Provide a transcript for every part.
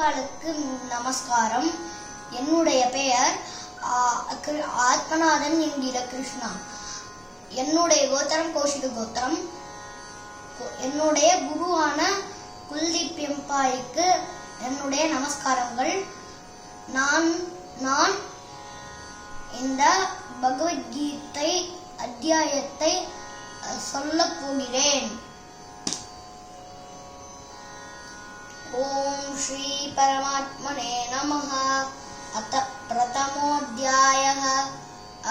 பெரியவாளுக்கு நமஸ்காரம். என்னுடைய பெயர் ஆத்மநாதன் என்கிற கிருஷ்ணா. என்னுடைய கோத்திரம் கோஷிக கோத்திரம். என்னுடைய குருவான குல்தீப் எம்பாய்க்கு என்னுடைய நமஸ்காரங்கள். நான் இந்த பகவத்கீதை அத்தியாயத்தை சொல்லப் போகிறேன். ஓம் ஸ்ரீ பரமாத்மனே நமः. அத பிரதமோऽध्यायः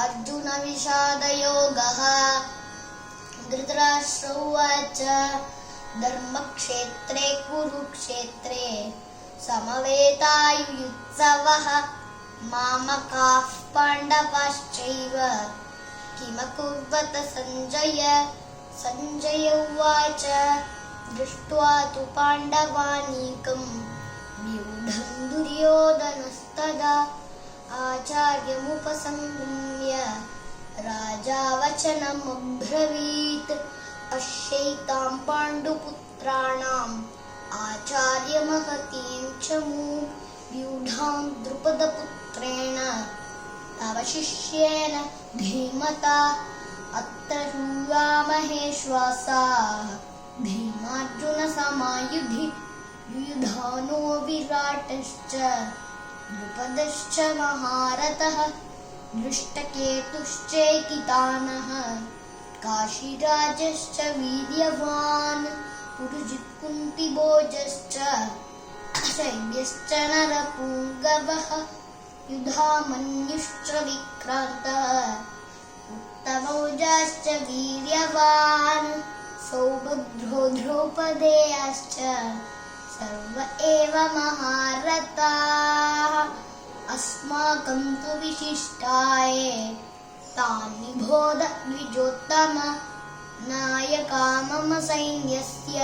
அர்ஜுன விஷாத யோகः. धृतराष्ट्र उवाच धर्मक्षेत्रे कुरुक्षेत्रे समवेतायुयुत्सवः मामकाः पाण्डवाश्चैव किमकुर्वत सञ्जय. सञ्जय उवाच दृष्ट्वा तु पाण्डवानीकं व्यूढं दुर्योधनस्तदा आचार्यमुपसंगम्य राजा वचनमब्रवीत्. पश्यैतां पाण्डुपुत्राणाम् आचार्यमहतीं च व्यूढां द्रुपदपुत्रेण तव शिष्येन धीमता. अत्र शूयामहेश्वासाः भीमार्जुनसमायुधि युधानो विराटश्च द्रुपदश्च महारथः दृष्टकेतुश्चैकितानः काशीराजश्च वीर्यवान् पुरुजित्कुन्तिभोजश्च शैब्यश्च नरपुङ्गवः युधामन्युश्च विक्रान्तः उत्तमौजाश्च वीर्यवान् सौभद्रो द्रौपदेयाश्च सर्व एव महारथाः. अस्माकं तु विशिष्टाये तान् निबोध द्विजोत्तम. नायका मम सैन्यस्य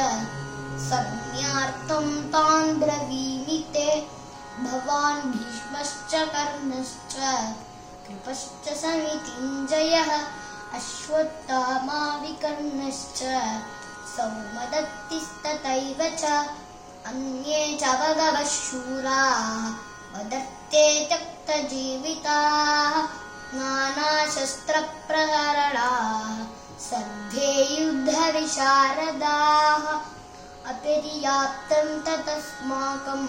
संज्ञार्थं तान् ब्रवीमि ते. भवान् भीष्मश्च कर्णश्च कृपश्च समितिञ्जयः अश्वत्थामा विकर्णश्च सौमदत्तिस्तथैव च अन्ये च बहवः शूराः वदत्ते त्यक्तजीविताः नानाशस्त्रप्रहरणाः सर्वे युद्धविशारदाः. अपर्याप्तं ततस्माकं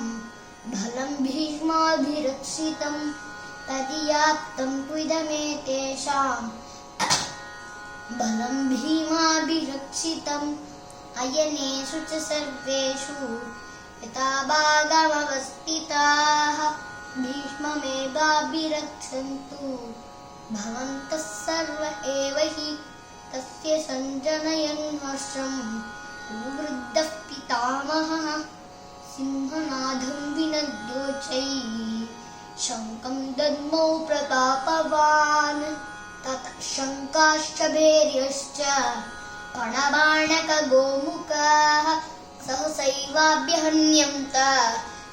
बलं भीष्माभिरक्षितं पर्याप्तं त्विदमेतेषां बलं भीमाभिरक्षितम्. अयनेषु च सर्वेषु यथा भागमवस्थिताः भीष्ममेवाभिरक्षन्तु भवन्तः सर्व एव हि. तस्य सञ्जनयन् हर्षं वृद्धः पितामहः सिंहनादं विनद्योच्चैः शङ्खं दद्मौ प्रतापवान्. ततः शङ्खाश्च भैर्यश्च पणबाणकगोमुखाः सहसैवाभ्यहन्यन्त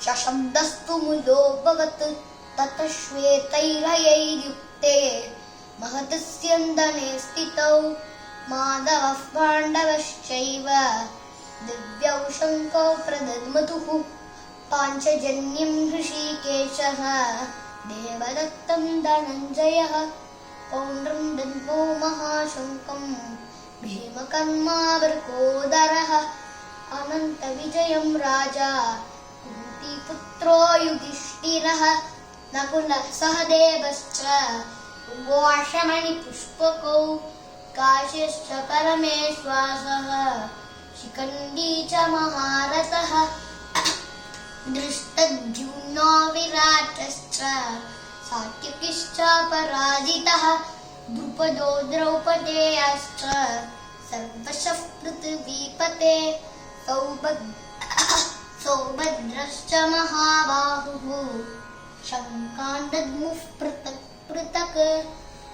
शशब्दस्तु मुदोऽभवत्. ततः श्वेतैर्हयैर्युक्ते महतस्यन्दने स्थितौ माधवः पाण्डवश्चैव दिव्यौ शङ्खौ प्रदद्मतुः. पाञ्चजन्यं हृषीकेशः देवदत्तं धनञ्जयः पौण्ड्रं दद्मौ महाशङ्खं भीमकर्मावृकोदरः. अनन्तविजयं राजा कुन्तीपुत्रो युधिष्ठिरः नकुलः सहदेवश्च उवाशमणिपुष्पकौ काश्यश्च परमेश्वासः शिखण्डी च महारथः दृष्टद्युम्नो विराटश्च सात्यकिश्च पराजितः द्रुपदो द्रौपदेयाश्च सर्वशः पृथिवीपते. सौभद्रश्च महाबाहुः शङ्खान् दद्मुः पृथक् पृथक्.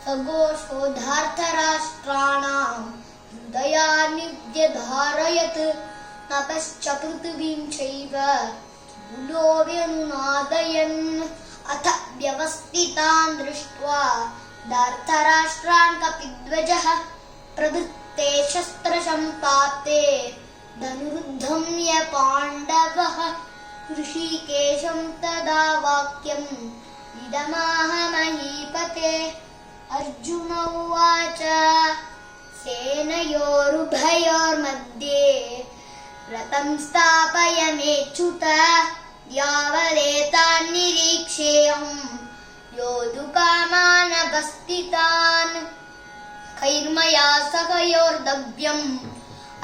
सघोषोधार्तराष्ट्राणां हृदयान्युद्य धारयत्. नभश्च पृथिवीं चैव व्यनुनादयन्. अथ व्यवस्थितान् दृष्ट्वा धार्तराष्ट्रान् कपिध्वजः प्रवृत्ते शस्त्रसम्पाते धनुरुद्धं य पाण्डवः ऋषिकेशं तदा वाक्यम् इदमाह महीपते। अर्जुन उवाच सेनयोरुभयोर्मध्ये रथं स्थापयमेच्युत यावदेतान्निरीक्षेऽहं योद्धुकामानवस्थितान्। कैर्मया सह योर्दव्यम्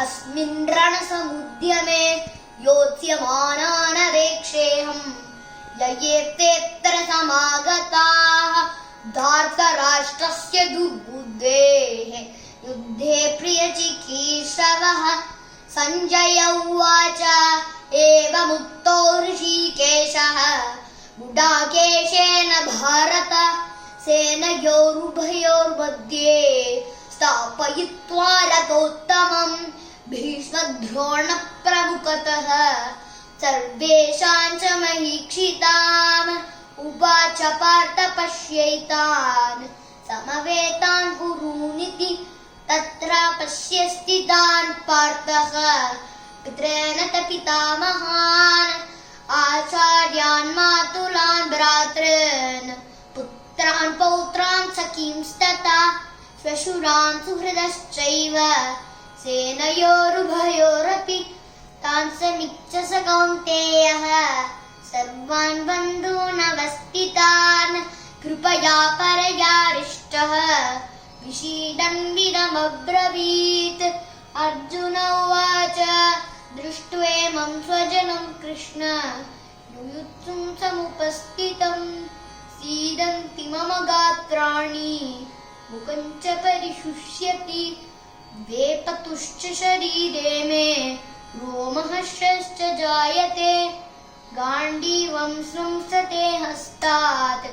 अस्मिन् रणसमुद्यमे योत्स्यमानानवेक्षेऽहं ययेतेऽत्र समागताः। धार्तराष्ट्रस्य दुर्बुद्धेः युद्धे प्रियचिकीर्षवः। सञ्जय उवाच एवमुक्तो ऋषिकेशः गुडाकेशेन भारत सेनयोरुभयोर्मध्ये स्थापयित्वा रथोत्तमम् भीष्मद्रोणप्रमुखतः सर्वेषां च महीक्षितान् उवाच पार्थ पश्यैतान् समवेतान् कुरूनिति। तत्र पश्य स्थितान् पार्थः पितॄन् च पितामहान् आचार्यान् मातुलान् भ्रातॄन् पुत्रान् पौत्रान् सखींस्तथा श्वशुरान् सुहृदश्चैव सेनयोरुभयोरपि तान् समीक्ष्य स कौन्तेयः सर्वान् बन्धूनवस्थितान् कृपया परयारिष्टः विषीदन्विदमब्रवीत्। अर्जुन उवाच दृष्ट्वेमं स्वजनं कृष्ण युयुत्सुं समुपस्थितं सीदन्ति मम गात्राणि मुखं च परिशुष्यति। वेपतुश्च शरीरे मे रोमहर्षश्च जायते गाण्डीवं संसते हस्तात्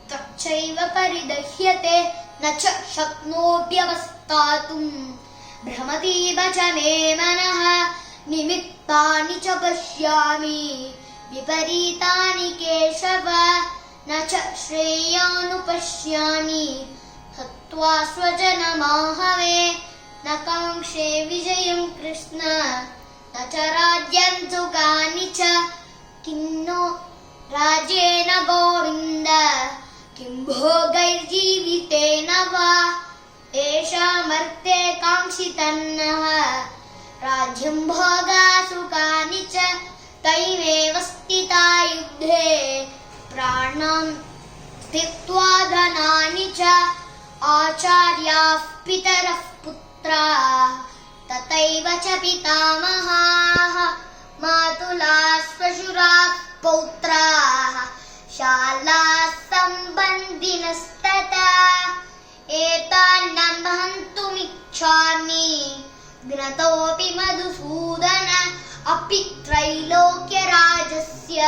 त्वच्चैव परिदह्यते न च शक्नोऽप्यवस्थातुं भ्रमतीव च मे मनः। निमित्तानि च पश्यामि विपरीतानि केशव न च श्रेयानुपश्यामि हत्वा स्वजनमाहवे। न काङ्क्षे विजयं कृष्ण न च राज्यं सुखानि च किन्नो राज्येन गोविन्द किं भोगैर्जीवितेन वा। येषामर्थे काङ्क्षितन्नः राज्यं भोगा सुखानि च तैमेव स्थिता युद्धे प्राणान् त्यक्त्वा धनानि च। आचार्याः पितरः पुत्राः तथैव च पितामहाः मातुलाः श्वशुराः पौत्राः शालाः सम्बन्धिनस्तथा। एतान् हन्तुमिच्छामि ज्ञातोऽपि मधुसूदन अपि त्रैलोक्यराजस्य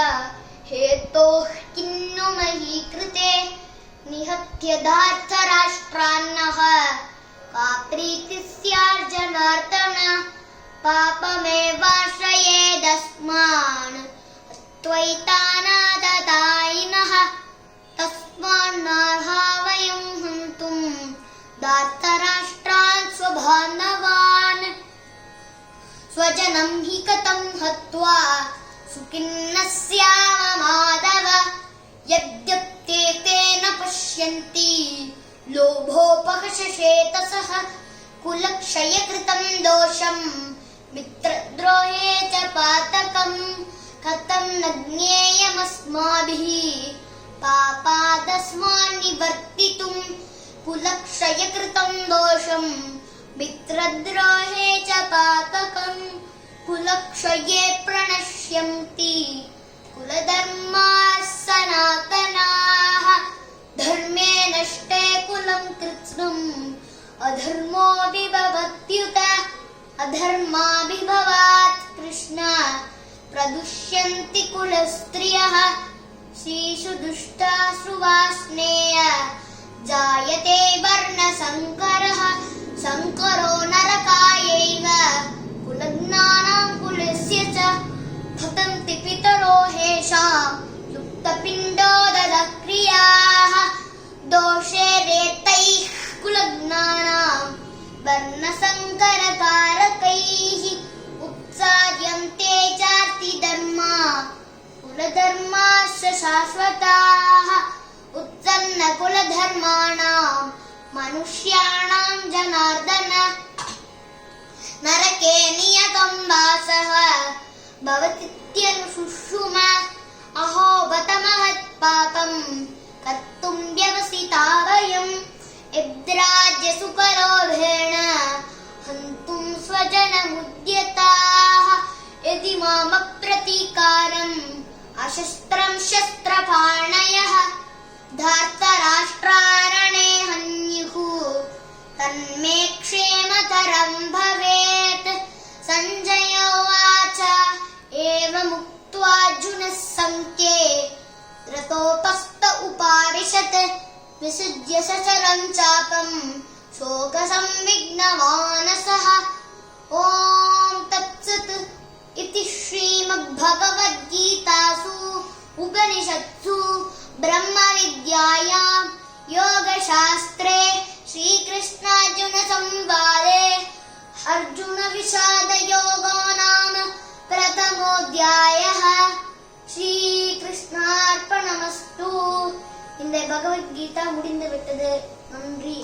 हेतोः किन्नु मही कृते। निहत्य धार्तराष्ट्रान्नः का प्रीतिः स्यार्जनार्दन पापमेवाश्रयेदस्मान् त्वैतानाददायिनः। तस्मान्नार्हा वयं हन्तुं धार्तराष्ट्रान् स्वबान्धवान्। स्वजनं हि कथं हत्वा सुखिनः स्याम माधव। यद्यप्ते तेन पश्यन्ति लोभोपहर्षेतसः कुलक्षयकृतं दोषं मित्रद्रोहे च पातकं कथं न ज्ञेयमस्माभिः पापादस्मान् निवर्तितुं। कुलक्षयकृतं दोषं मित्रद्रोहे च पातकं कुलक्षये प्रणश्यन्ति कुलधर्माः सनातनाः। धर्मे नष्टे कुलं कृत्स्नम् अधर्मोऽभिभवत्युत। अधर्माभिभवात् कृष्ण प्रदुष्यन्ति कुलस्त्रियः। शिशु दुष्टाश्रुवास्नेय जायते वर्णसङ्करः। सङ्करो नरकायैव कुलज्ञानां कुलस्य च पतन्ति पितरो हेषां लुप्तपिण्डोदक्रियाः। दोषे रेतैः कुलज्ञानां वर्णसङ्करकारकैः उत्साद्यन्ते चार्ति धर्मा कुलधर्माश्च शाश्वताः उत्सन्नकुलधर्माणां मनुष्याणां जनार्दन नरके नियतं वासः भवतीत्यनुशुश्रुम अहो बत महत्पापं कर्तुं व्यवसिता वयं यद्राज्यसुखलोभेन हन्तुं स्वजनमुद्यताः यदि मामप्रतीकारम् अशस्त्रं शस्त्रपाणयः धार्तराष्ट्रारणे हन्युः तन्मे क्षेमतरं भवेत् सञ्जय उवाच एवमुक्त्वार्जुनः सङ्ख्ये रतोपस्त उपाविशत् विसृज्य सचरं चापं शोकसंविघ्नमानसः ॐ तत्सत् इति श्रीमद्भगवद्गीतासु उपनिषत्सु ब्रह्मविद्यायां योगशास्त्रे श्रीकृष्णार्जुनसंवादे अर्जुनविषादयोगो नाम प्रथमोऽध्यायः ஸ்ரீகிருஷ்ணார்ப்பணமஸ்து. இந்த பகவத்கீதா முடிந்து விட்டது. நன்றி.